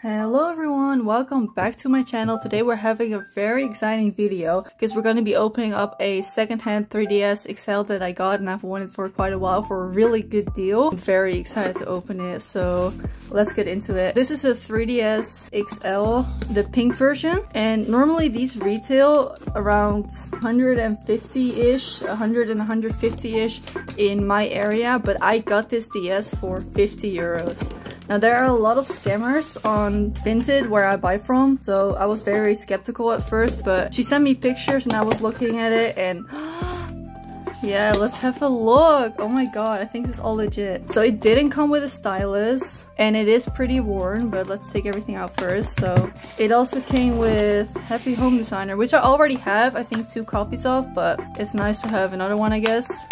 Hello everyone, welcome back to my channel. Today we're having a very exciting video because we're going to be opening up a secondhand 3DS XL that I got and I've wanted for quite a while for a really good deal. I'm very excited to open it, so let's get into it. This is a 3DS XL, the pink version, and normally these retail around 150-ish, 100 and 150-ish in my area, but I got this DS for 50 euros. Now there are a lot of scammers on Vinted where I buy from, so I was very skeptical at first, but she sent me pictures and I was looking at it and yeah, let's have a look. Oh my god, I think this is all legit. So it didn't come with a stylus and it is pretty worn, but let's take everything out first. So it also came with Happy Home Designer, which I already have, I think 2 copies of, but it's nice to have another one, I guess.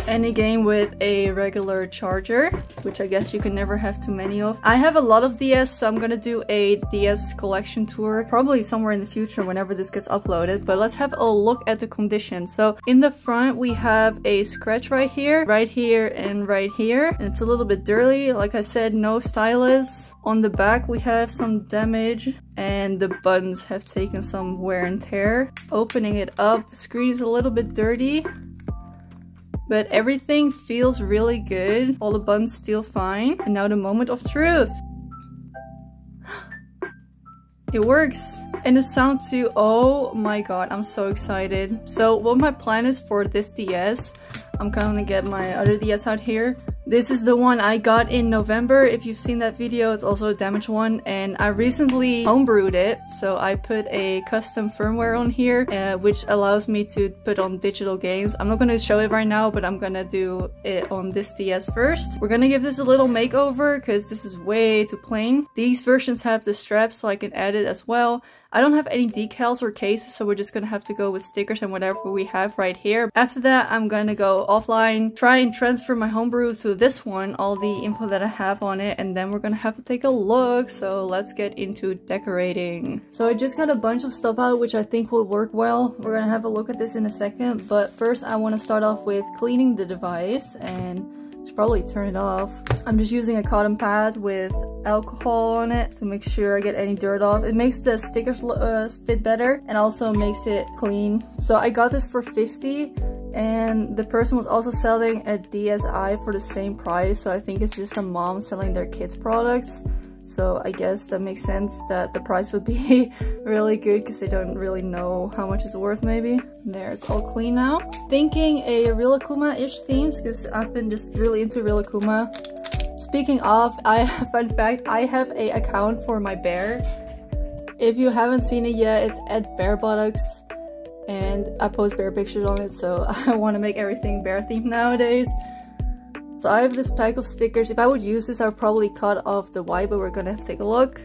And it came with a regular charger, which I guess you can never have too many of. I have a lot of DS, so I'm gonna do a DS collection tour probably somewhere in the future whenever this gets uploaded. But let's have a look at the condition. So in the front we have a scratch right here, and right here. And it's a little bit dirty. Like I said, no stylus. On the back we have some damage and the buttons have taken some wear and tear. Opening it up, the screen is a little bit dirty, but everything feels really good. All the buttons feel fine. And now the moment of truth. It works. And the sound too. Oh my god, I'm so excited. So what my plan is for this DS, I'm gonna get my other DS out here. This is the one I got in November. If you've seen that video, it's also a damaged one. And I recently homebrewed it. So I put a custom firmware on here, which allows me to put on digital games. I'm not going to show it right now, but I'm going to do it on this DS first. We're going to give this a little makeover because this is way too plain. These versions have the straps, so I can add it as well. I don't have any decals or cases, so we're just gonna have to go with stickers and whatever we have right here. After that, I'm gonna go offline, try and transfer my homebrew to this one, all the info that I have on it, and then we're gonna have to take a look. So let's get into decorating. So I just got a bunch of stuff out, which I think will work well. We're gonna have a look at this in a second, but first I want to start off with cleaning the device, and should probably turn it off. I'm just using a cotton pad with alcohol on it to make sure I get any dirt off. It makes the stickers fit better and also makes it clean. So I got this for 50 and the person was also selling a DSi for the same price, so I think it's just a mom selling their kids products. So I guess that makes sense that the price would be really good because they don't really know how much it's worth maybe. There, it's all clean now. Thinking a Rilakkuma-ish themes because I've been just really into Rilakkuma. Speaking of, fun fact, I have a account for my bear. If you haven't seen it yet, it's at Bear Buttocks and I post bear pictures on it, so I want to make everything bear themed nowadays. So I have this pack of stickers. If I would use this, I would probably cut off the white, but we're gonna have to take a look.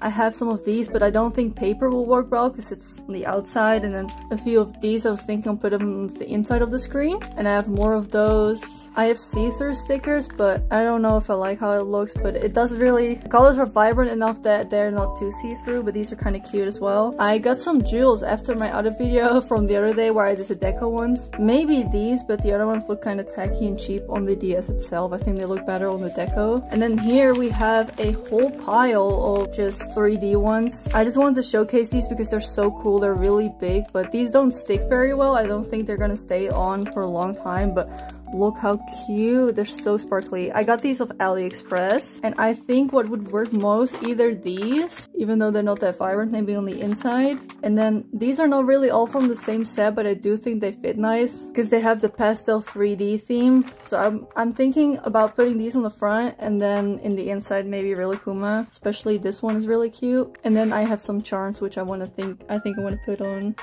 I have some of these, but I don't think paper will work well because it's on the outside. And then a few of these, I was thinking I'll put them on the inside of the screen. And I have more of those. I have see-through stickers, but I don't know if I like how it looks, but it doesn't really... The colors are vibrant enough that they're not too see-through, but these are kind of cute as well. I got some jewels after my other video from the other day where I did the deco ones. Maybe these, but the other ones look kind of tacky and cheap on the DS itself. I think they look better on the deco. And then here we have a whole pile of just 3D ones. I just wanted to showcase these because they're so cool. They're really big, but these don't stick very well. I don't think they're gonna stay on for a long time, but look how cute. They're so sparkly. I got these off AliExpress, and I think what would work most, either these, even though they're not that vibrant, maybe on the inside. And then these are not really all from the same set, but I do think they fit nice because they have the pastel 3D theme. So I'm thinking about putting these on the front, and then in the inside maybe Rilakkuma. Especially this one is really cute. And then I have some charms which I think I want to put on.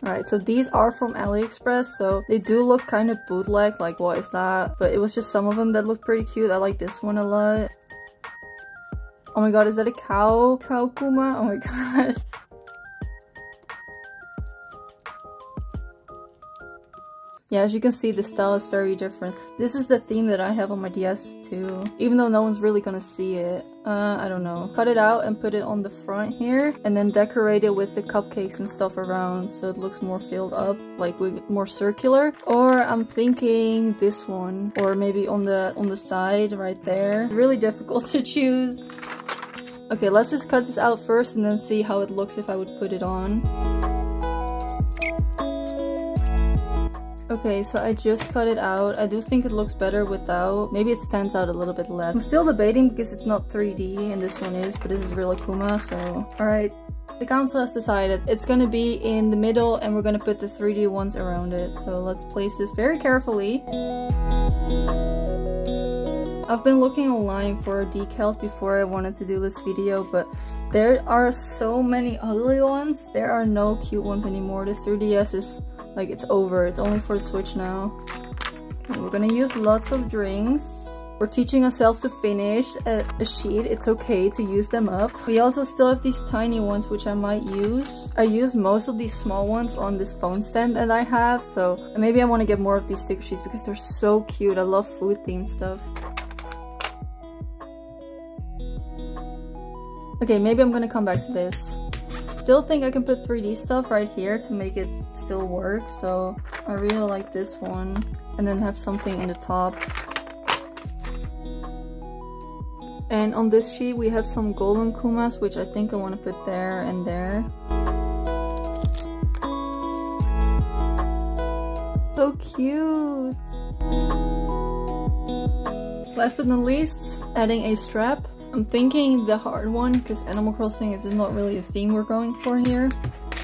Alright, so these are from AliExpress, so they do look kind of bootleg, like what is that? But it was just some of them that looked pretty cute. I like this one a lot. Oh my god, is that a cow? Kuma? Oh my god. Yeah, as you can see, the style is very different. This is the theme that I have on my DS too, even though no one's really gonna see it. I don't know. Cut it out and put it on the front here, and then decorate it with the cupcakes and stuff around so it looks more filled up, like with more circular. Or I'm thinking this one, or maybe on the side right there. Really difficult to choose. Okay, let's just cut this out first and then see how it looks if I would put it on. Okay, so I just cut it out. I do think it looks better without. Maybe it stands out a little bit less. I'm still debating because it's not 3D and this one is, but this is Rilakkuma, so... Alright, the council has decided it's gonna be in the middle and we're gonna put the 3D ones around it. So let's place this very carefully. I've been looking online for decals before I wanted to do this video, but there are so many ugly ones. There are no cute ones anymore. The 3DS is... like, it's over. It's only for the Switch now. Okay, we're gonna use lots of drinks. We're teaching ourselves to finish a sheet. It's okay to use them up. We also still have these tiny ones, which I might use. I use most of these small ones on this phone stand that I have, so maybe I want to get more of these sticker sheets because they're so cute. I love food themed stuff. Okay, maybe I'm gonna come back to this. Still think I can put 3D stuff right here to make it still work, so I really like this one. And then have something in the top. And on this sheet we have some golden kumas, which I think I want to put there and there. So cute! Last but not least, adding a strap. I'm thinking the hard one because Animal Crossing is not really a theme we're going for here.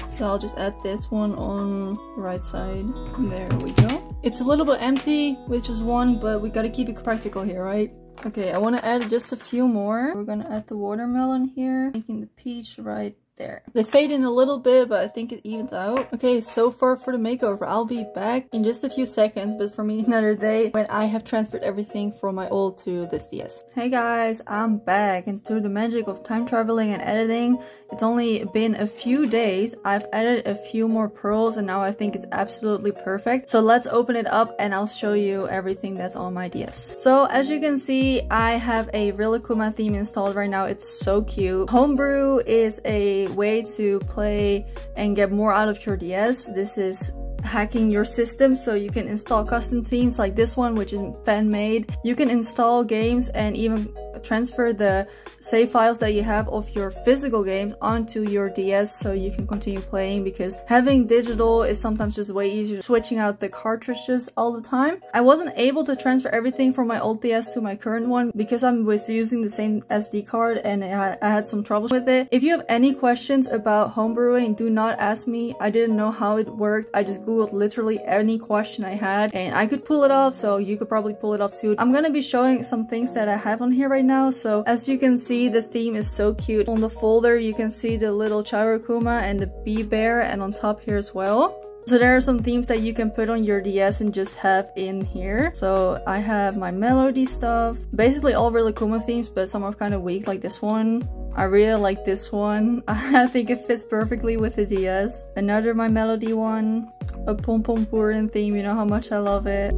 So I'll just add this one on the right side. There we go. It's a little bit empty with just one, but we gotta keep it practical here, right? Okay, I want to add just a few more. We're gonna add the watermelon here, making the peach right there. They fade in a little bit, but I think it evens out. Okay, so far for the makeover. I'll be back in just a few seconds, but for me another day when I have transferred everything from my old to this DS. Hey guys, I'm back, and through the magic of time traveling and editing, it's only been a few days. I've added a few more pearls and now I think it's absolutely perfect. So let's open it up and I'll show you everything that's on my DS. So as you can see, I have a Rilakkuma theme installed right now. It's so cute. Homebrew is a way to play and get more out of your DS. This is hacking your system, so you can install custom themes like this one, which is fan-made. You can install games and even transfer the save files that you have of your physical games onto your DS so you can continue playing, because having digital is sometimes just way easier, switching out the cartridges all the time. I wasn't able to transfer everything from my old DS to my current one because I was using the same SD card and I had some trouble with it. If you have any questions about homebrewing, do not ask me. I didn't know how it worked. I just googled literally any question I had and I could pull it off, so you could probably pull it off too. I'm gonna be showing some things that I have on here right now. So as you can see, the theme is so cute. On the folder you can see the little Rilakkuma and the bee bear, and on top here as well. So there are some themes that you can put on your DS and just have in here. So I have my melody stuff, basically all Rilakkuma themes, but some are kind of weak, like this one. I really like this one. I think it fits perfectly with the DS. Another my melody one, a Pom Pom Purin theme, you know how much I love it.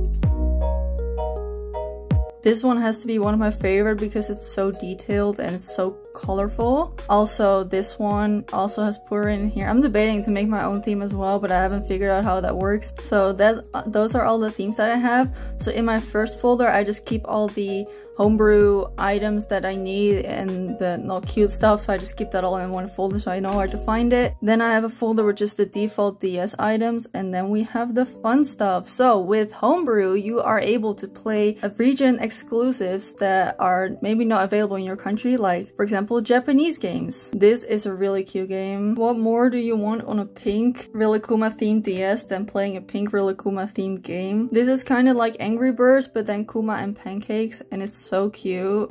This one has to be one of my favorite because it's so detailed and it's so colorful. Also, this one also has Purin in here. I'm debating to make my own theme as well, but I haven't figured out how that works. So those are all the themes that I have. So in my first folder, I just keep all the homebrew items that I need and the not cute stuff, so I just keep that all in one folder so I know where to find it. Then I have a folder with just the default DS items, and then we have the fun stuff. So with Homebrew, you are able to play region exclusives that are maybe not available in your country, like for example Japanese games. This is a really cute game. What more do you want on a pink Rilakkuma themed DS than playing a pink Rilakkuma themed game? This is kind of like Angry Birds, but then Kuma and pancakes, and it's so cute.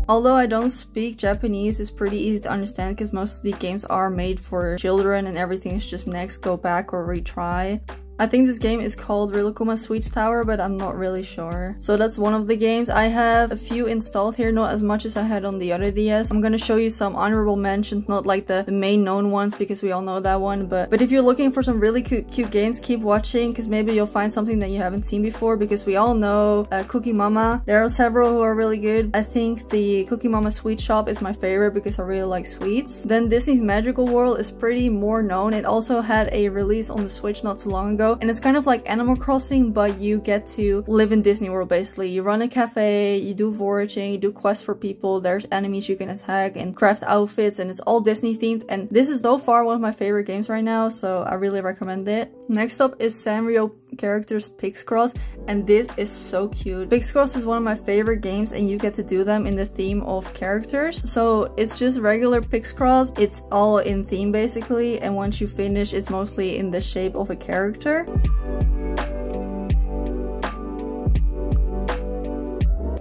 Although I don't speak Japanese, it's pretty easy to understand because most of the games are made for children and everything is just next, go back or retry. I think this game is called Rilakkuma Sweets Tower, but I'm not really sure. So that's one of the games. I have a few installed here, not as much as I had on the other DS. I'm gonna show you some honorable mentions, not like the main known ones because we all know that one, but if you're looking for some really cute games, keep watching because maybe you'll find something that you haven't seen before, because we all know Cookie Mama. There are several who are really good. I think the Cookie Mama Sweet Shop is my favorite because I really like sweets. Then Disney's Magical World is pretty more known. It also had a release on the Switch not too long ago, and it's kind of like Animal Crossing, but you get to live in Disney World basically. You run a cafe, you do foraging, you do quests for people, there's enemies you can attack and craft outfits, and it's all Disney themed, and this is so far one of my favorite games right now, so I really recommend it. Next up is Sanrio Characters Pix Cross, and this is so cute. Pix Cross is one of my favorite games, and you get to do them in the theme of characters. So it's just regular Pix Cross, it's all in theme basically, and once you finish it's mostly in the shape of a character.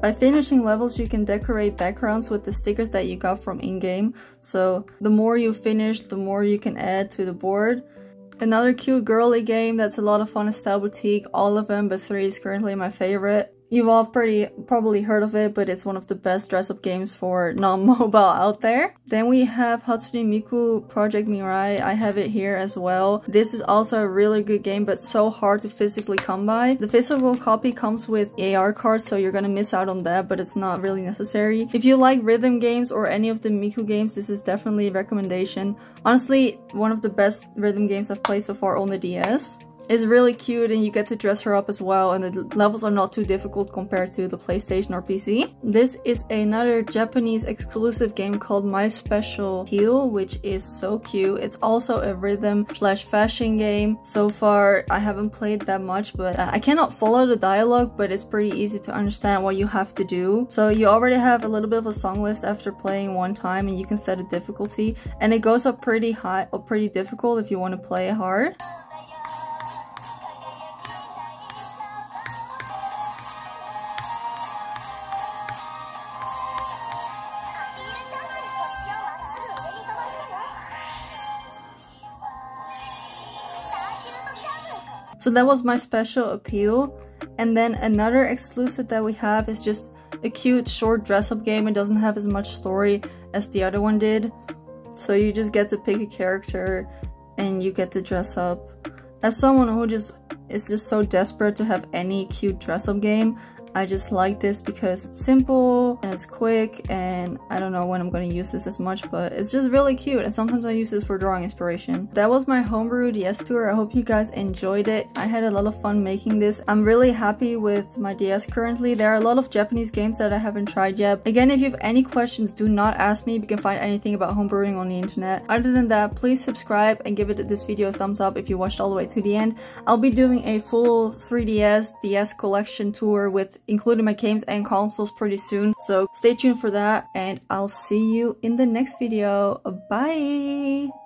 By finishing levels, you can decorate backgrounds with the stickers that you got from in-game. So the more you finish, the more you can add to the board. Another cute girly game that's a lot of fun is Style Boutique. All of them, but 3 is currently my favorite. You've all probably heard of it, but it's one of the best dress-up games for non-mobile out there. Then we have Hatsune Miku Project Mirai. I have it here as well. This is also a really good game, but so hard to physically come by. The physical copy comes with AR cards, so you're gonna miss out on that, but it's not really necessary. If you like rhythm games or any of the Miku games, this is definitely a recommendation. Honestly, one of the best rhythm games I've played so far on the DS. It's really cute, and you get to dress her up as well, and the levels are not too difficult compared to the PlayStation or PC. This is another Japanese exclusive game called My Special Heel, which is so cute. It's also a rhythm / fashion game. So far I haven't played that much, but I cannot follow the dialogue, but it's pretty easy to understand what you have to do. So you already have a little bit of a song list after playing one time, and you can set a difficulty, and it goes up pretty high or pretty difficult if you want to play hard. So that was My Special Appeal. And then another exclusive that we have is just a cute short dress-up game. It doesn't have as much story as the other one did. So you just get to pick a character and you get to dress up. As someone who is just so desperate to have any cute dress-up game, I just like this because it's simple and it's quick, and I don't know when I'm going to use this as much, but it's just really cute, and sometimes I use this for drawing inspiration. That was my Homebrew DS tour. I hope you guys enjoyed it. I had a lot of fun making this. I'm really happy with my DS currently. There are a lot of Japanese games that I haven't tried yet. Again, if you have any questions, do not ask me. You can find anything about homebrewing on the internet. Other than that, please subscribe and give this video a thumbs up if you watched all the way to the end. I'll be doing a full 3DS DS collection tour with including my games and consoles pretty soon, so stay tuned for that, and I'll see you in the next video. Bye!